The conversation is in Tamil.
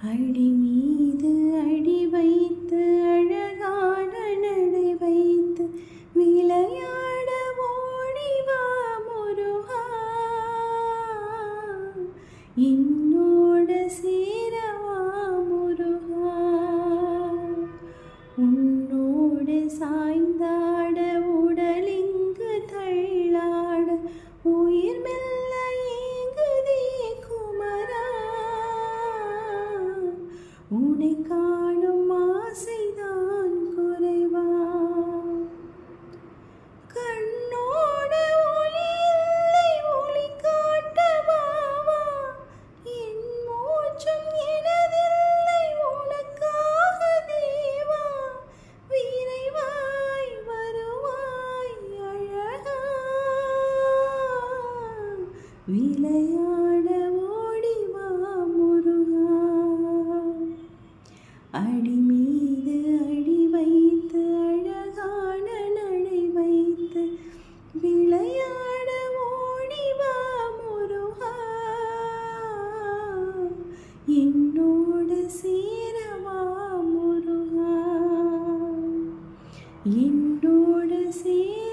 அடி மீது அடி வைத்து அழகான நடை வைத்து விளையாட ஓடிவா முருகா, என்னோட சேரவா முருகா, உன்னோடு சாய்ந்தாட உடலிங்கு தள்ளாட உயிர் மெல்ல ஏங்குதே குமரா, உன்னை காணும் ஆசைதான் குறைவா, கண்ணோடு ஒளி இல்லை ஒளி காட்டவாவா, என் மூச்சும் எனதில்லை உனக்காக தேவா, விரைவாய் வருவாய் அழகா, விளையாட ஓடிவா முருகா, அடி மீது அடி வைத்து அழகான நடை வைத்து விளையாட ஓடிவா முருகா, என்னோடு சேரவா முருகா, என்னோடு சேர